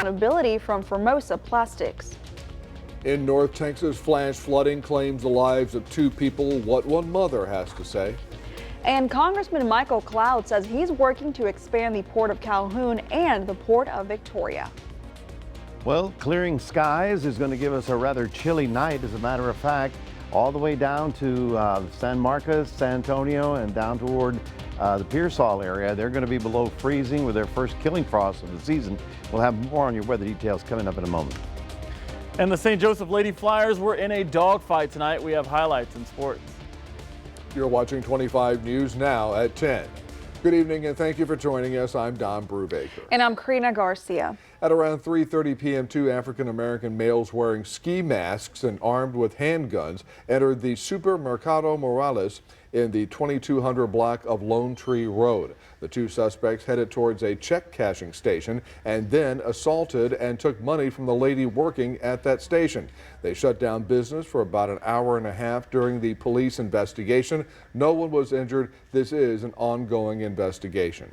Accountability from Formosa Plastics. In North Texas, flash flooding claims the lives of 2 people. What one mother has to say. And Congressman Michael Cloud says he's working to expand the Port of Calhoun and the Port of Victoria. Well, clearing skies is going to give us a rather chilly night, as a matter of fact, all the way down to San Marcos, San Antonio, and down toward the Pearsall area. They're going to be below freezing with their first killing frost of the season. We'll have more on your weather details coming up in a moment. And the St. Joseph Lady Flyers were in a dogfight tonight. We have highlights in sports. You're watching 25 News now at 10. Good evening and thank you for joining us. I'm Don Brubaker. And I'm Karina Garcia. At around 3:30 p.m., 2 African-American males wearing ski masks and armed with handguns entered the Supermercado Morales in the 2200 block of Lone Tree Road. The 2 suspects headed towards a check cashing station and then assaulted and took money from the lady working at that station. They shut down business for about an hour and a half during the police investigation. No one was injured. This is an ongoing investigation.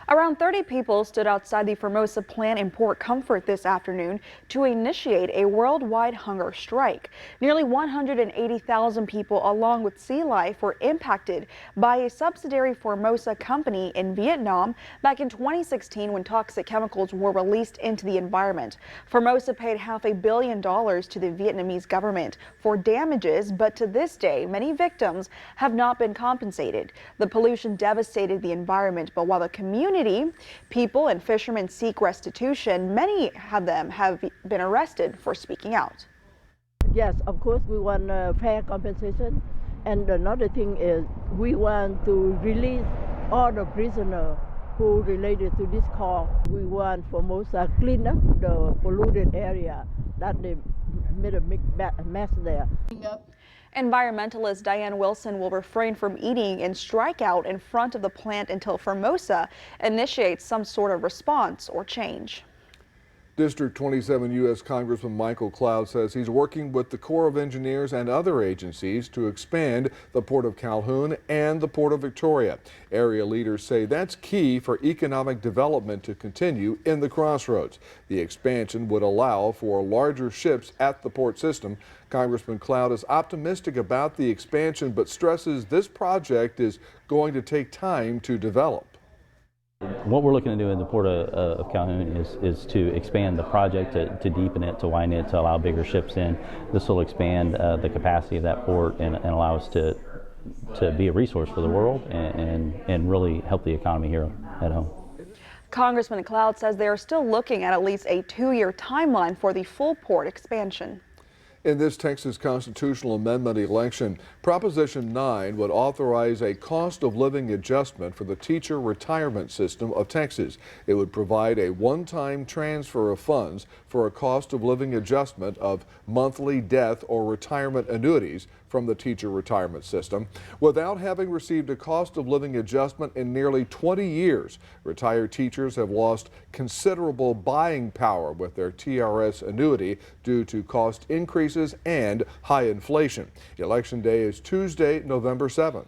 Around 30 people stood outside the Formosa plant in Port Comfort this afternoon to initiate a worldwide hunger strike. Nearly 180,000 people, along with sea life, were impacted by a subsidiary Formosa company in Vietnam back in 2016 when toxic chemicals were released into the environment. Formosa paid $500 million to the Vietnamese government for damages, but to this day, many victims have not been compensated. The pollution devastated the environment, but while the community, people and fishermen seek restitution, many of them have been arrested for speaking out. Yes, of course we want fair compensation, and another thing is we want to release all the prisoners who related to this call. We want Formosa clean up the polluted area that they made a big mess there. Environmentalist Diane Wilson will refrain from eating and strike out in front of the plant until Formosa initiates some sort of response or change. District 27 U.S. Congressman Michael Cloud says he's working with the Corps of Engineers and other agencies to expand the Port of Calhoun and the Port of Victoria. Area leaders say that's key for economic development to continue in the crossroads. The expansion would allow for larger ships at the port system. Congressman Cloud is optimistic about the expansion, but stresses this project is going to take time to develop. What we're looking to do in the Port of Calhoun is to expand the project, to deepen it, to widen it, to allow bigger ships in. This will expand the capacity of that port and allow us to be a resource for the world and really help the economy here at home. Congressman Cloud says they are still looking at least a 2-year timeline for the full port expansion. In this Texas constitutional amendment election, Proposition 9 would authorize a cost of living adjustment for the teacher retirement system of Texas. It would provide a one-time transfer of funds for a cost of living adjustment of monthly death or retirement annuities from the teacher retirement system. Without having received a cost of living adjustment in nearly 20 years, retired teachers have lost considerable buying power with their TRS annuity due to cost increases and high inflation. Election day is Tuesday, November 7th.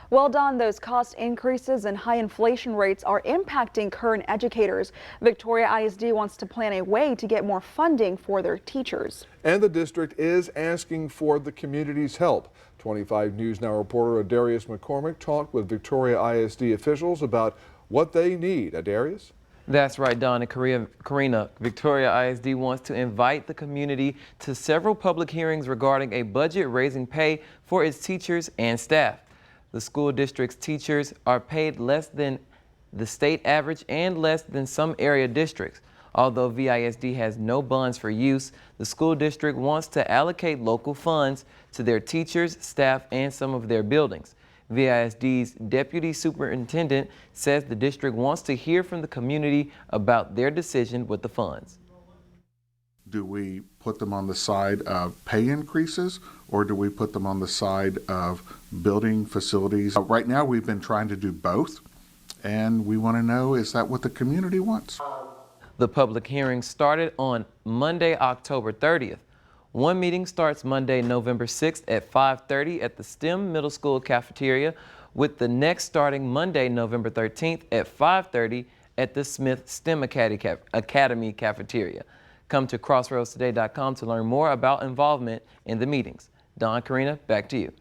Well, Don, those cost increases and high inflation rates are impacting current educators. Victoria ISD wants to plan a way to get more funding for their teachers. And the district is asking for the community's help. 25 News Now reporter Adarius McCormick talked with Victoria ISD officials about what they need. Adarius? That's right, Don and Karina. Victoria ISD wants to invite the community to several public hearings regarding a budget raising pay for its teachers and staff. The school district's teachers are paid less than the state average and less than some area districts. Although VISD has no bonds for use, the school district wants to allocate local funds to their teachers, staff, and some of their buildings. VISD's deputy superintendent says the district wants to hear from the community about their decision with the funds. Do we put them on the side of pay increases, or do we put them on the side of building facilities? Right now we've been trying to do both, and we want to know, is that what the community wants? The public hearing started on Monday, October 30th. One meeting starts Monday, November 6th at 5:30 at the STEM Middle School cafeteria, with the next starting Monday, November 13th at 5:30 at the Smith STEM Academy cafeteria. Come to crossroadstoday.com to learn more about involvement in the meetings. Don, Karina, back to you.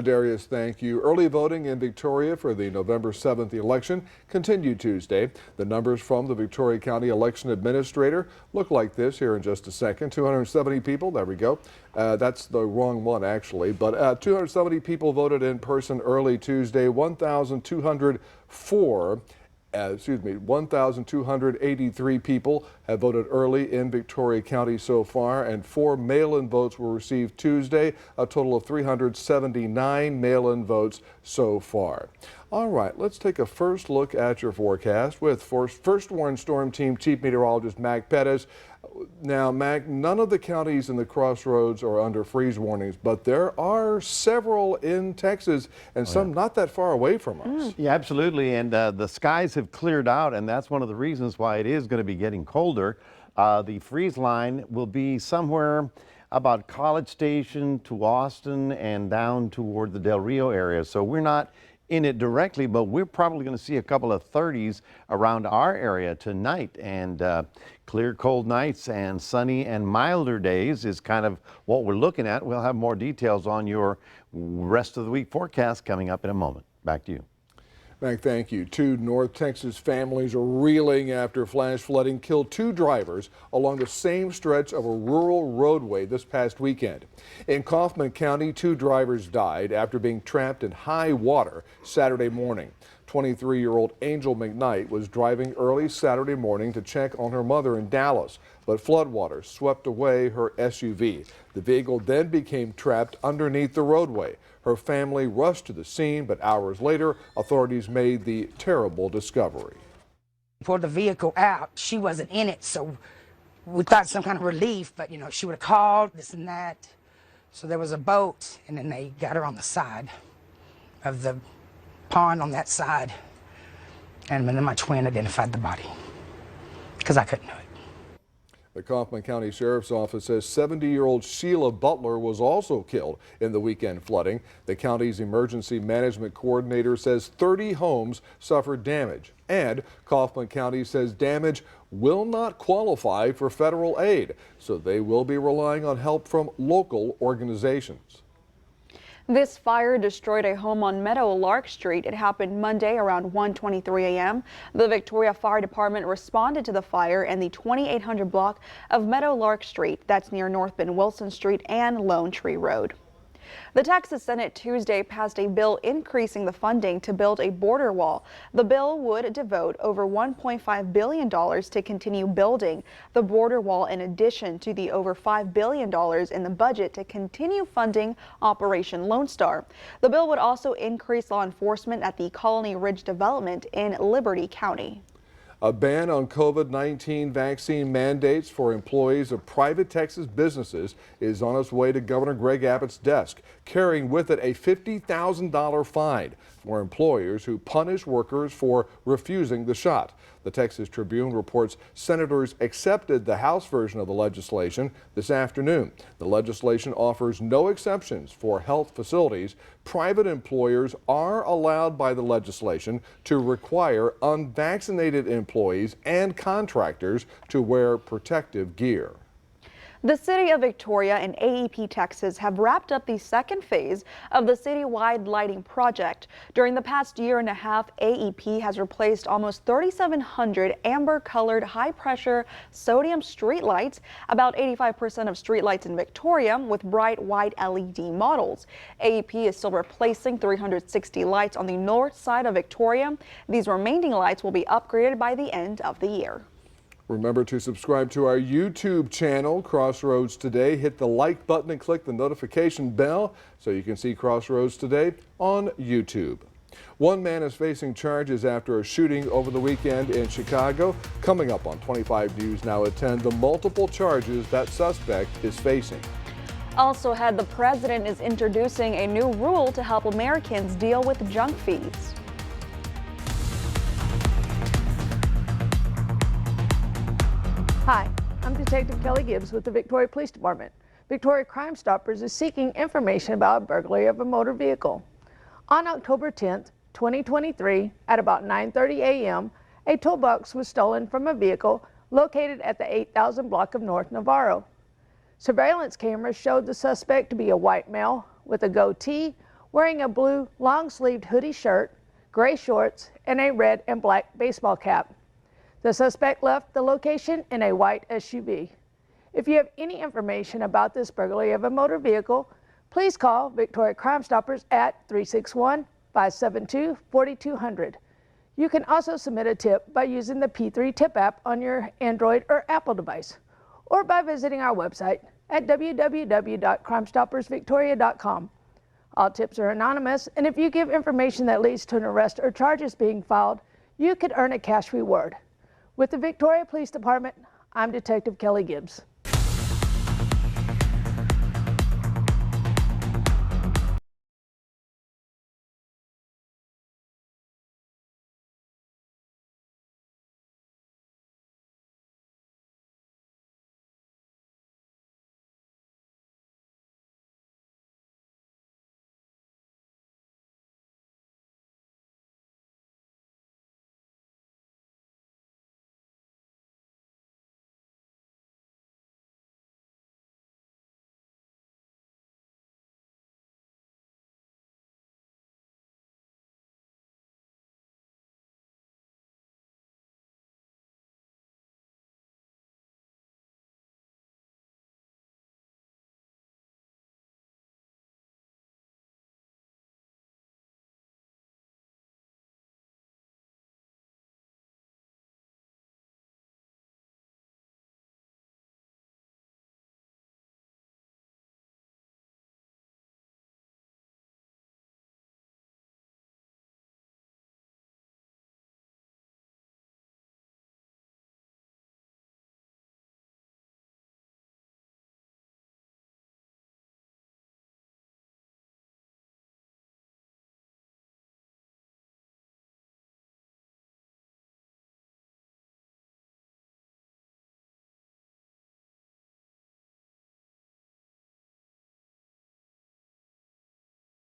Darius, thank you. Early voting in Victoria for the November 7th election continued Tuesday. The numbers from the Victoria County Election Administrator look like this here in just a second. 270 people, there we go. That's the wrong one actually, but 270 people voted in person early Tuesday. 1,283 people have voted early in Victoria County so far, and 4 mail-in votes were received Tuesday, a total of 379 mail-in votes so far. All right, let's take a first look at your forecast with First Warn Storm Team Chief Meteorologist Mac Pettis. Now, Mac, none of the counties in the Crossroads are under freeze warnings, but there are several in Texas and some not that far away from us. Yeah, absolutely. And the skies have cleared out, and that's one of the reasons why it is going to be getting colder. The freeze line will be somewhere about College Station to Austin and down toward the Del Rio area. So we're not in it directly, but we're probably going to see a couple of 30s around our area tonight. And clear, cold nights and sunny and milder days is kind of what we're looking at. We'll have more details on your rest of the week forecast coming up in a moment. Back to you. Mac, thank you. 2 North Texas families are reeling after flash flooding killed 2 drivers along the same stretch of a rural roadway this past weekend. In Kaufman County, 2 drivers died after being trapped in high water Saturday morning. 23-year-old Angel McKnight was driving early Saturday morning to check on her mother in Dallas, but floodwaters swept away her SUV. The vehicle then became trapped underneath the roadway. Her family rushed to the scene, but hours later, authorities made the terrible discovery. Pulled the vehicle out. She wasn't in it, so we thought some kind of relief, but she would have called, this and that. So there was a boat, and then they got her on the side of the pond on that side. And then my twin identified the body because I couldn't do it. The Kaufman County Sheriff's Office says 70-year-old Sheila Butler was also killed in the weekend flooding. The county's emergency management coordinator says 30 homes suffered damage. And Kaufman County says damage will not qualify for federal aid, so they will be relying on help from local organizations. This fire destroyed a home on Meadow Lark Street. It happened Monday around 1:23 a.m. The Victoria Fire Department responded to the fire in the 2800 block of Meadow Lark Street. That's near North Bend Wilson Street and Lone Tree Road. The Texas Senate Tuesday passed a bill increasing the funding to build a border wall. The bill would devote over $1.5 billion to continue building the border wall, in addition to the over $5 billion in the budget to continue funding Operation Lone Star. The bill would also increase law enforcement at the Colony Ridge development in Liberty County. A ban on COVID-19 vaccine mandates for employees of private Texas businesses is on its way to Governor Greg Abbott's desk, carrying with it a $50,000 fine for employers who punish workers for refusing the shot. The Texas Tribune reports senators accepted the House version of the legislation this afternoon. The legislation offers no exceptions for health facilities. Private employers are allowed by the legislation to require unvaccinated employees and contractors to wear protective gear. The City of Victoria and AEP Texas have wrapped up the second phase of the citywide lighting project. During the past year and a half, AEP has replaced almost 3,700 amber-colored high-pressure sodium streetlights, about 85% of streetlights in Victoria, with bright white LED models. AEP is still replacing 360 lights on the north side of Victoria. These remaining lights will be upgraded by the end of the year. Remember to subscribe to our YouTube channel, Crossroads Today. Hit the like button and click the notification bell so you can see Crossroads Today on YouTube. One man is facing charges after a shooting over the weekend in Chicago. Coming up on 25 News Now at 10, the multiple charges that suspect is facing. Also ahead, the president is introducing a new rule to help Americans deal with junk fees. Hi, I'm Detective Kelly Gibbs with the Victoria Police Department. Victoria Crime Stoppers is seeking information about a burglary of a motor vehicle. On October 10th, 2023, at about 9:30 a.m., a toolbox was stolen from a vehicle located at the 8000 block of North Navarro. Surveillance cameras showed the suspect to be a white male with a goatee, wearing a blue long-sleeved hoodie shirt, gray shorts, and a red and black baseball cap. The suspect left the location in a white SUV. If you have any information about this burglary of a motor vehicle, please call Victoria Crime Stoppers at 361-572-4200. You can also submit a tip by using the P3 Tip app on your Android or Apple device, or by visiting our website at www.crimestoppersvictoria.com. All tips are anonymous, and if you give information that leads to an arrest or charges being filed, you could earn a cash reward. With the Victoria Police Department, I'm Detective Kelly Gibbs.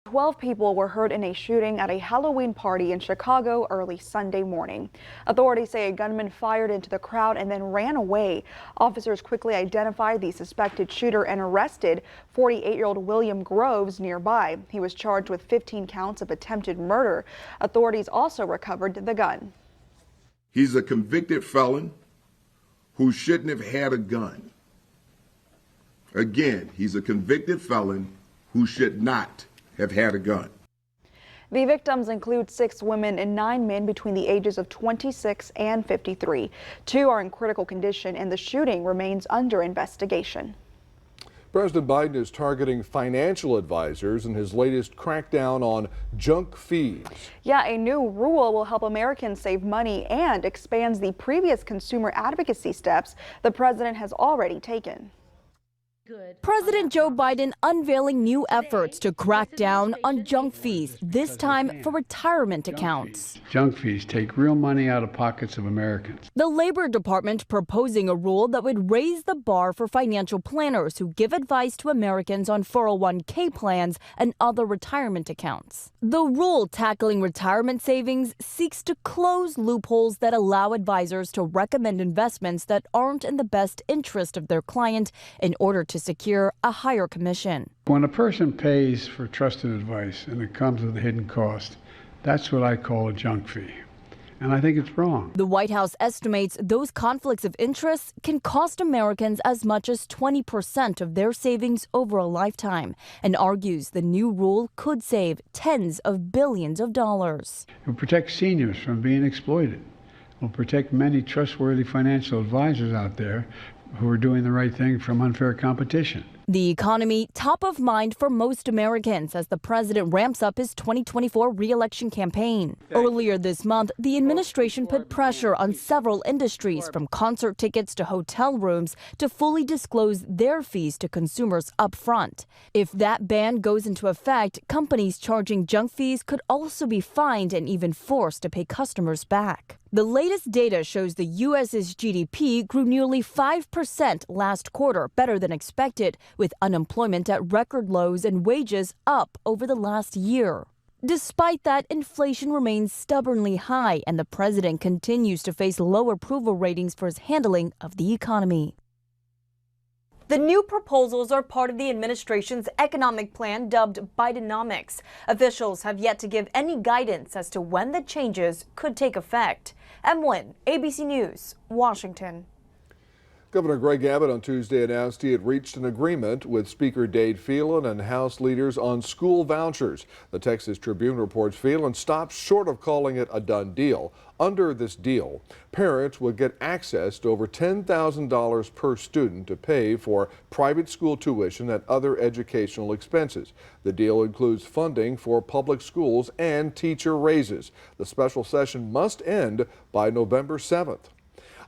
Twelve people were hurt in a shooting at a Halloween party in Chicago early Sunday morning. Authorities say a gunman fired into the crowd and then ran away. Officers quickly identified the suspected shooter and arrested 48-year-old William Groves nearby. He was charged with 15 counts of attempted murder. Authorities also recovered the gun. He's a convicted felon who shouldn't have had a gun. Again, he's a convicted felon who should not have had a gun. The victims include 6 women and 9 men between the ages of 26 and 53. 2 are in critical condition, and the shooting remains under investigation. President Biden is targeting financial advisors in his latest crackdown on junk fees. Yeah, a new rule will help Americans save money and expands the previous consumer advocacy steps the president has already taken. President Joe Biden unveiling new efforts to crack down on junk fees, this time for retirement accounts. Junk fees take real money out of pockets of Americans. The Labor Department proposing a rule that would raise the bar for financial planners who give advice to Americans on 401k plans and other retirement accounts. The rule tackling retirement savings seeks to close loopholes that allow advisors to recommend investments that aren't in the best interest of their client in order to secure a higher commission. When a person pays for trusted advice and it comes with a hidden cost, that's what I call a junk fee. And I think it's wrong. The White House estimates those conflicts of interest can cost Americans as much as 20% of their savings over a lifetime, and argues the new rule could save tens of billions of dollars. It will protect seniors from being exploited. It will protect many trustworthy financial advisors out there who are doing the right thing from unfair competition. The economy top of mind for most Americans as the president ramps up his 2024 re-election campaign. Earlier this month, the administration put pressure on several industries, from concert tickets to hotel rooms, to fully disclose their fees to consumers up front. If that ban goes into effect, companies charging junk fees could also be fined and even forced to pay customers back. The latest data shows the U.S.'s GDP grew nearly 5% last quarter, better than expected, with unemployment at record lows and wages up over the last year. Despite that, inflation remains stubbornly high, and the president continues to face low approval ratings for his handling of the economy. The new proposals are part of the administration's economic plan dubbed Bidenomics. Officials have yet to give any guidance as to when the changes could take effect. Emlyn, ABC News, Washington. Governor Greg Abbott on Tuesday announced he had reached an agreement with Speaker Dade Phelan and House leaders on school vouchers. The Texas Tribune reports Phelan stopped short of calling it a done deal. Under this deal, parents would get access to over $10,000 per student to pay for private school tuition and other educational expenses. The deal includes funding for public schools and teacher raises. The special session must end by November 7th.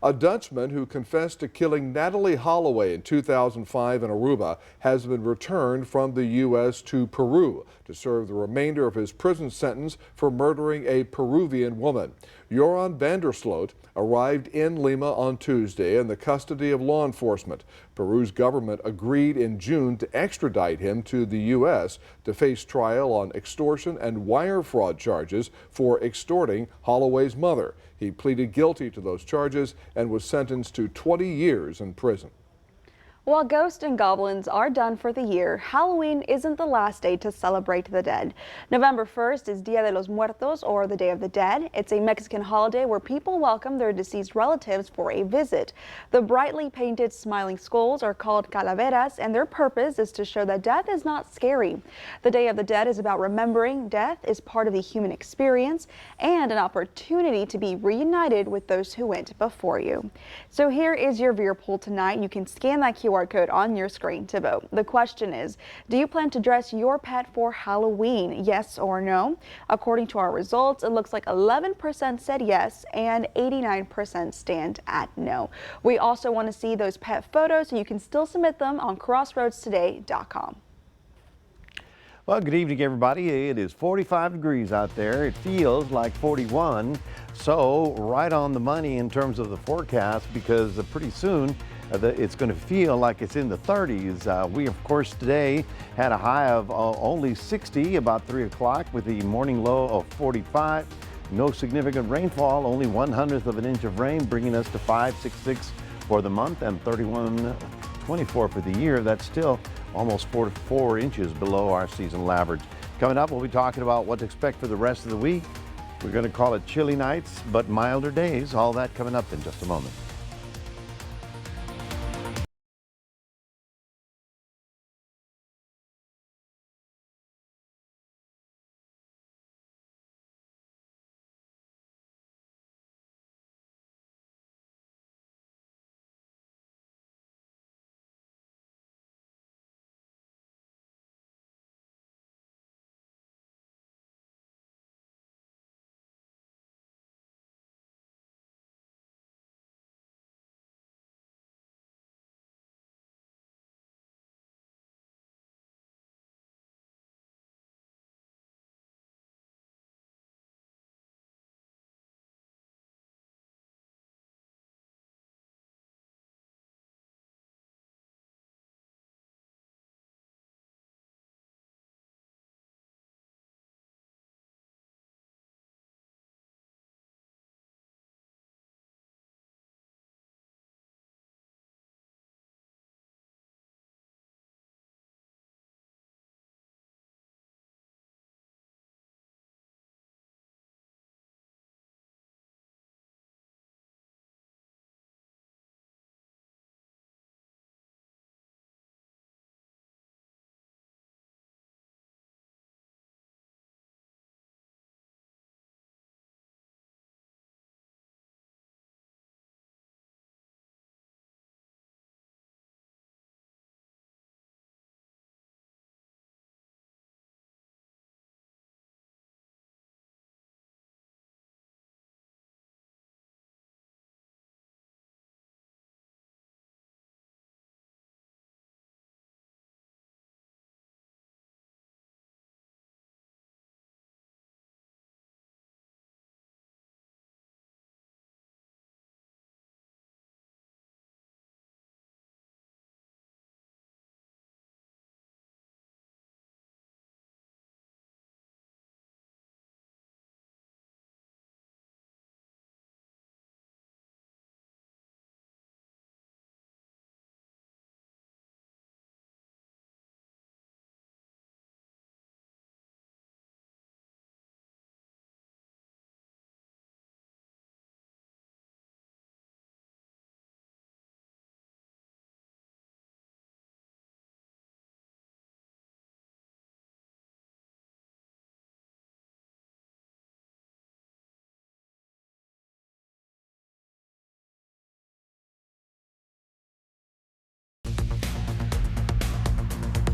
A Dutchman who confessed to killing Natalie Holloway in 2005 in Aruba has been returned from the U.S. to Peru to serve the remainder of his prison sentence for murdering a Peruvian woman. Joran Vandersloot arrived in Lima on Tuesday in the custody of law enforcement. Peru's government agreed in June to extradite him to the U.S. to face trial on extortion and wire fraud charges for extorting Holloway's mother. He pleaded guilty to those charges and was sentenced to 20 years in prison. While ghosts and goblins are done for the year, Halloween isn't the last day to celebrate the dead. November 1st is Dia de los Muertos, or the Day of the Dead. It's a Mexican holiday where people welcome their deceased relatives for a visit. The brightly painted smiling skulls are called calaveras, and their purpose is to show that death is not scary. The Day of the Dead is about remembering death is part of the human experience and an opportunity to be reunited with those who went before you. So here is your viewer poll tonight. You can scan that QR code on your screen to vote. The question is, do you plan to dress your pet for Halloween? Yes or no? According to our results, it looks like 11% said yes and 89% stand at no. We also want to see those pet photos, so you can still submit them on crossroadstoday.com. Well, good evening, everybody. It is 45 degrees out there. It feels like 41, so right on the money in terms of the forecast, because pretty soon it's going to feel like it's in the 30s. We, of course, today had a high of only 60 about 3 o'clock with the morning low of 45. No significant rainfall, only 1/100th of an inch of rain, bringing us to 566 for the month and 3124 for the year. That's still almost 4 to 4 inches below our seasonal average. Coming up, we'll be talking about what to expect for the rest of the week. We're going to call it chilly nights, but milder days. All that coming up in just a moment.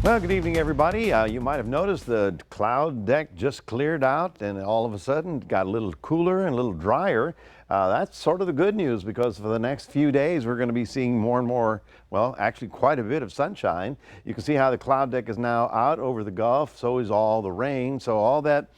Well, good evening, everybody. You might have noticed the cloud deck just cleared out and all of a sudden got a little cooler and a little drier. That's sort of the good news, because for the next few days we're going to be seeing more and more, well, actually quite a bit of sunshine. You can see how the cloud deck is now out over the Gulf. So is all the rain. So all that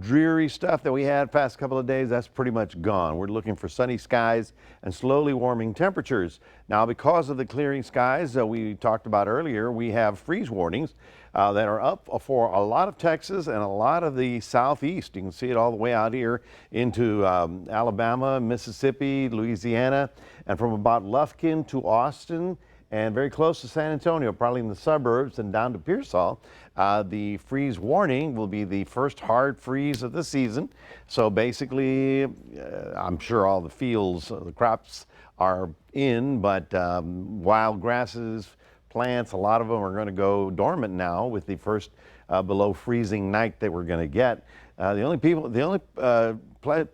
dreary stuff that we had past couple of days, that's pretty much gone. We're looking for sunny skies and slowly warming temperatures. Now, because of the clearing skies that we talked about earlier, we have freeze warnings that are up for a lot of Texas and a lot of the southeast. You can see it all the way out here into Alabama, Mississippi, Louisiana, and from about Lufkin to Austin and very close to San Antonio, probably in the suburbs, and down to Pearsall. The freeze warning will be the first hard freeze of the season. So basically, I'm sure all the fields, the crops are in, but wild grasses, plants, a lot of them are going to go dormant now with the first below freezing night that we're going to get. The only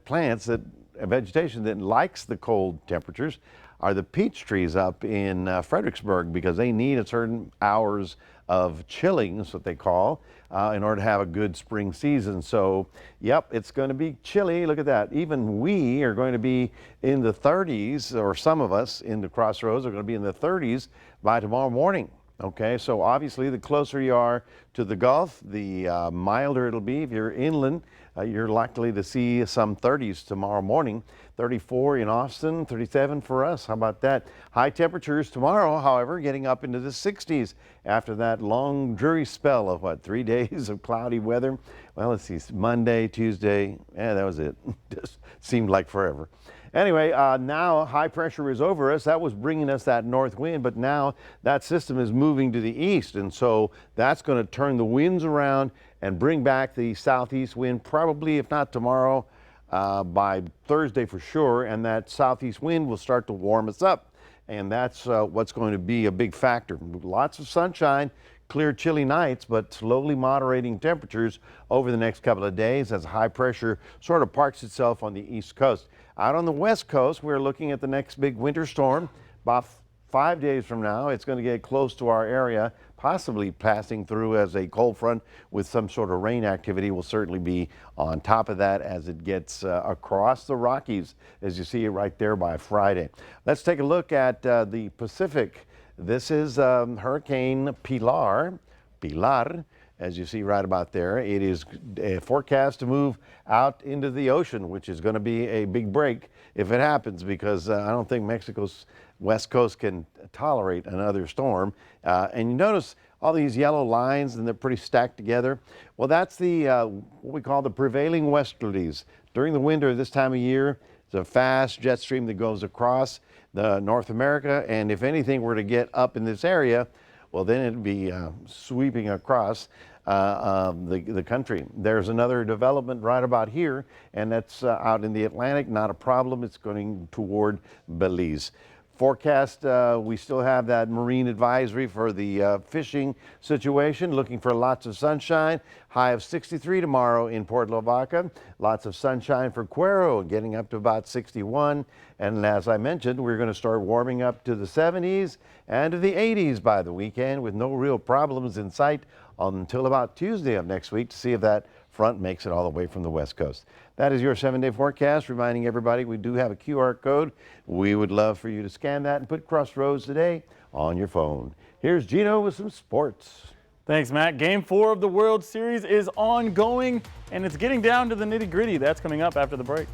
plants that vegetation that likes the cold temperatures are the peach trees up in Fredericksburg, because they need a certain hours of chilling, is what they call, in order to have a good spring season. So, yep, it's going to be chilly. Look at that. Even we are going to be in the 30s, or some of us in the Crossroads are going to be in the 30s by tomorrow morning. Okay, so obviously the closer you are to the Gulf, the milder it'll be. If you're inland, you're likely to see some 30s tomorrow morning. 34 in Austin, 37 for us. How about that? High temperatures tomorrow, however, getting up into the 60s after that long, dreary spell of, 3 days of cloudy weather. Well, let's see, Monday, Tuesday, that was it. Just seemed like forever. Anyway, now high pressure is over us. That was bringing us that north wind, but now that system is moving to the east, and so that's going to turn the winds around and bring back the southeast wind, probably, if not tomorrow, by Thursday for sure, and that southeast wind will start to warm us up, and that's what's going to be a big factor. Lots of sunshine, clear, chilly nights, but slowly moderating temperatures over the next couple of days as high pressure sort of parks itself on the east coast. Out on the west coast, we're looking at the next big winter storm. About 5 days from now, it's going to get close to our area, possibly passing through as a cold front with some sort of rain activity. Will certainly be on top of that as it gets across the Rockies, as you see it right there by Friday. Let's take a look at the Pacific. This is Hurricane Pilar, as you see right about there. It is forecast to move out into the ocean, which is going to be a big break if it happens, because I don't think Mexico's west coast can tolerate another storm. And you notice all these yellow lines, and they're pretty stacked together. Well, that's the what we call the prevailing westerlies. During the winter this time of year, it's a fast jet stream that goes across the North America, and if anything were to get up in this area, well, then it'd be sweeping across the country. There's another development right about here, and that's out in the Atlantic. Not a problem. It's going toward Belize. Forecast, we still have that marine advisory for the fishing situation, looking for lots of sunshine. High of 63 tomorrow in Port Lavaca. Lots of sunshine for Cuero, getting up to about 61. And as I mentioned, we're going to start warming up to the 70s and to the 80s by the weekend, with no real problems in sight until about Tuesday of next week, to see if that front makes it all the way from the west coast. That is your 7-day forecast, reminding everybody we do have a QR code. We would love for you to scan that and put Crossroads Today on your phone. Here's Gino with some sports. Thanks, Matt. Game 4 of the World Series is ongoing, and it's getting down to the nitty-gritty. That's coming up after the break.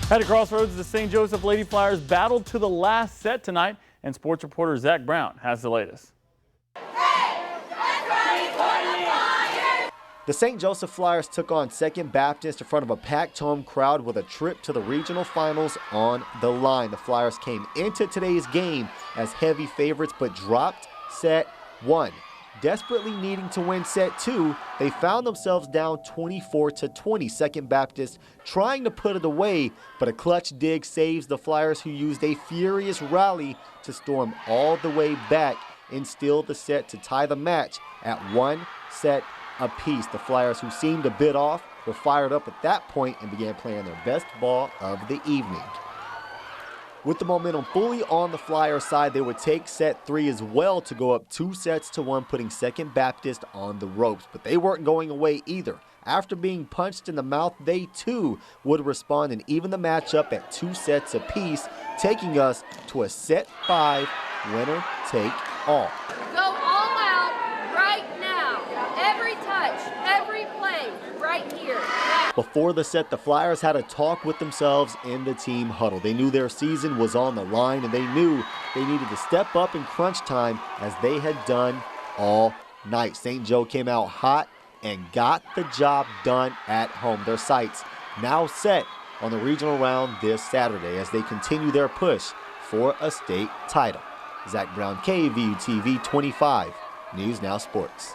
At a crossroads, the St. Joseph Lady Flyers battled to the last set tonight, and sports reporter Zach Brown has the latest. The St. Joseph Flyers took on Second Baptist in front of a packed home crowd with a trip to the regional finals on the line. The Flyers came into today's game as heavy favorites but dropped set 1. Desperately needing to win set 2, they found themselves down 24-20. Second Baptist trying to put it away, but a clutch dig saves the Flyers, who used a furious rally to storm all the way back and steal the set to tie the match at 1 set apiece. The Flyers, who seemed a bit off, were fired up at that point and began playing their best ball of the evening. With the momentum fully on the Flyers side, they would take set 3 as well to go up 2-1, putting Second Baptist on the ropes. But they weren't going away either. After being punched in the mouth, they too would respond and even the matchup at 2 sets apiece, taking us to a set 5 winner take all. Go all out right now. Every touch, every play, right here. Before the set, the Flyers had a talk with themselves in the team huddle. They knew their season was on the line, and they knew they needed to step up in crunch time as they had done all night. St. Joe came out hot and got the job done at home. Their sights now set on the regional round this Saturday as they continue their push for a state title. Zach Brown, KVUE-TV 25, News Now Sports.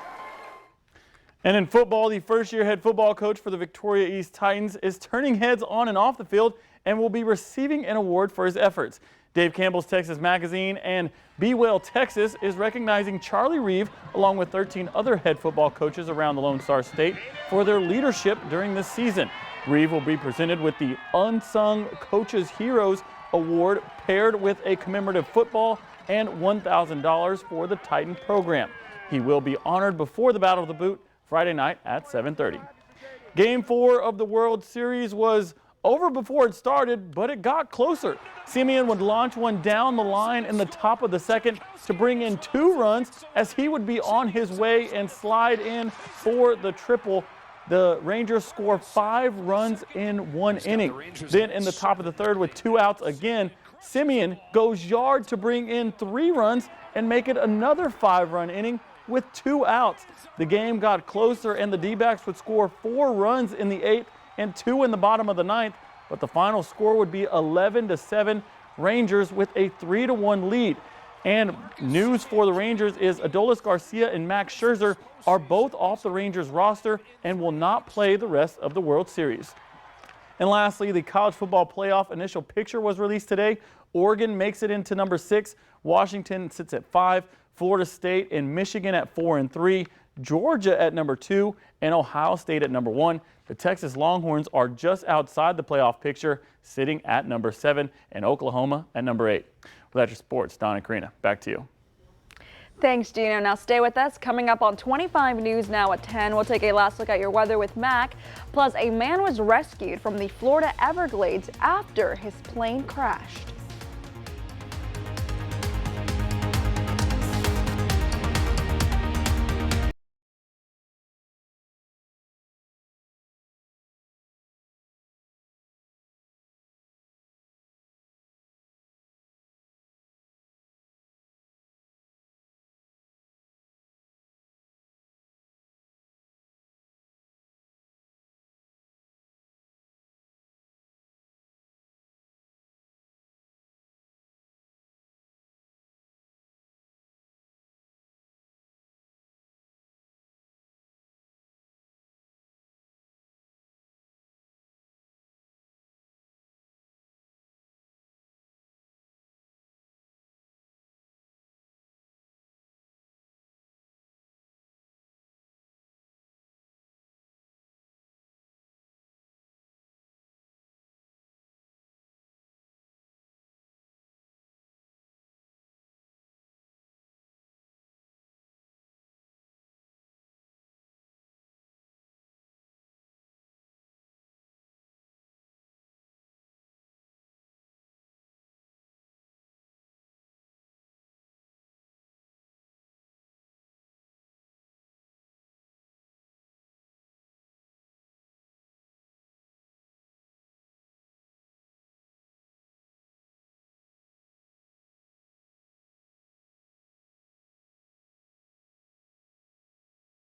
And in football, the first-year head football coach for the Victoria East Titans is turning heads on and off the field and will be receiving an award for his efforts. Dave Campbell's Texas Magazine and Be Well Texas is recognizing Charlie Reeve along with 13 other head football coaches around the Lone Star State for their leadership during this season. Reeve will be presented with the Unsung Coaches Heroes Award paired with a commemorative football and $1,000 for the Titan program. He will be honored before the Battle of the Boot Friday night at 7:30. Game 4 of the World Series was over before it started, but it got closer. Simeon would launch one down the line in the top of the second to bring in 2 runs as he would be on his way and slide in for the triple. The Rangers score 5 runs in 1 inning. Then in the top of the third with 2 outs again, Simeon goes yard to bring in 3 runs and make it another 5-run inning with 2 outs. The game got closer and the D-backs would score 4 runs in the 8th and 2 in the bottom of the 9th, but the final score would be 11-7, Rangers with a 3-1 lead. And news for the Rangers is Adolis Garcia and Max Scherzer are both off the Rangers roster and will not play the rest of the World Series. And lastly, the college football playoff initial picture was released today. Oregon makes it into number 6, Washington sits at 5, Florida State and Michigan at 4 and 3, Georgia at number 2, and Ohio State at number 1. The Texas Longhorns are just outside the playoff picture, sitting at number 7, and Oklahoma at number 8. Well, that's your sports. Don and Karina, back to you. Thanks, Gino. Now stay with us. Coming up on 25 News Now at 10, we'll take a last look at your weather with Mac. Plus, a man was rescued from the Florida Everglades after his plane crashed.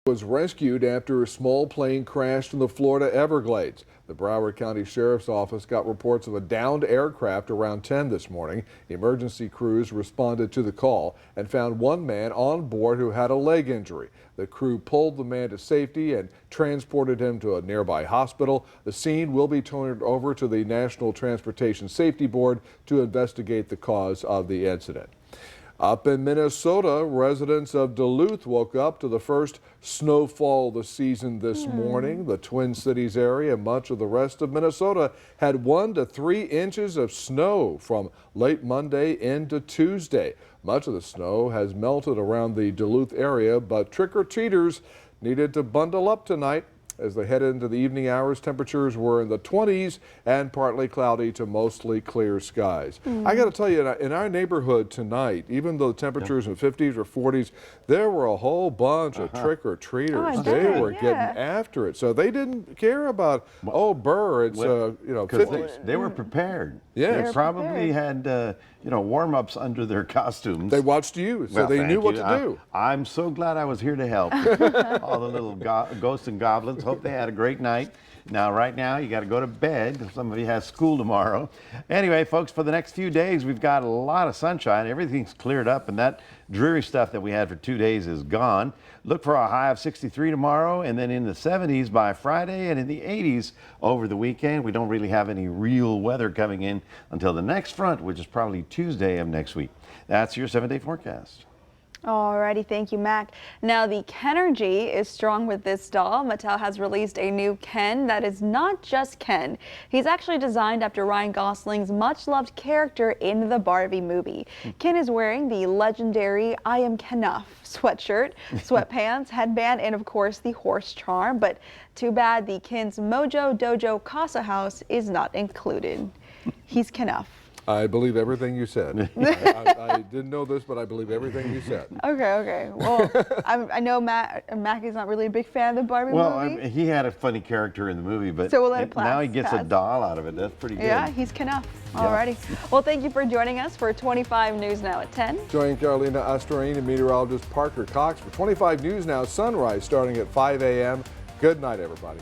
Was rescued after a small plane crashed in the Florida Everglades. The Broward County Sheriff's Office got reports of a downed aircraft around 10 this morning. Emergency crews responded to the call and found one man on board who had a leg injury. The crew pulled the man to safety and transported him to a nearby hospital. The scene will be turned over to the National Transportation Safety Board to investigate the cause of the incident. Up in Minnesota, residents of Duluth woke up to the first snowfall of the season this morning. The Twin Cities area and much of the rest of Minnesota had 1 to 3 inches of snow from late Monday into Tuesday. Much of the snow has melted around the Duluth area, but trick-or-treaters needed to bundle up tonight. As they head into the evening hours, temperatures were in the 20s and partly cloudy to mostly clear skies. I got to tell you, in our neighborhood tonight, even though the temperatures in the 50s or 40s, there were a whole bunch of trick-or-treaters. Oh, they were getting after it. So they didn't care about, oh, Burr, it's, 50s. They were prepared. Yes. They probably had, warm-ups under their costumes. They watched you, so they knew what to do. I'm so glad I was here to help. All the little ghosts and goblins. Hope they had a great night. Now, right now, you got to go to bed. Some of you have school tomorrow. Anyway, folks, for the next few days, we've got a lot of sunshine. Everything's cleared up, and that dreary stuff that we had for 2 days is gone. Look for a high of 63 tomorrow, and then in the 70s by Friday, and in the 80s over the weekend. We don't really have any real weather coming in until the next front, which is probably Tuesday of next week. That's your 7-day forecast. Alrighty, thank you, Mac. Now, the Kenergy is strong with this doll. Mattel has released a new Ken that is not just Ken. He's actually designed after Ryan Gosling's much-loved character in the Barbie movie. Ken is wearing the legendary I Am Kenough sweatshirt, sweatpants, headband, and of course the horse charm. But too bad the Ken's Mojo Dojo Casa House is not included. He's Kenough. I believe everything you said. I didn't know this, but I believe everything you said. Okay. Well, I know Mac is not really a big fan of the Barbie movie. Well, he had a funny character in the movie, but so we'll let now he gets a doll out of it. That's pretty good. Yeah, he's Kenough. Alrighty. Well, thank you for joining us for 25 News Now at 10. Join Carolina Astorine and meteorologist Parker Cox for 25 News Now Sunrise starting at 5 a.m. Good night, everybody.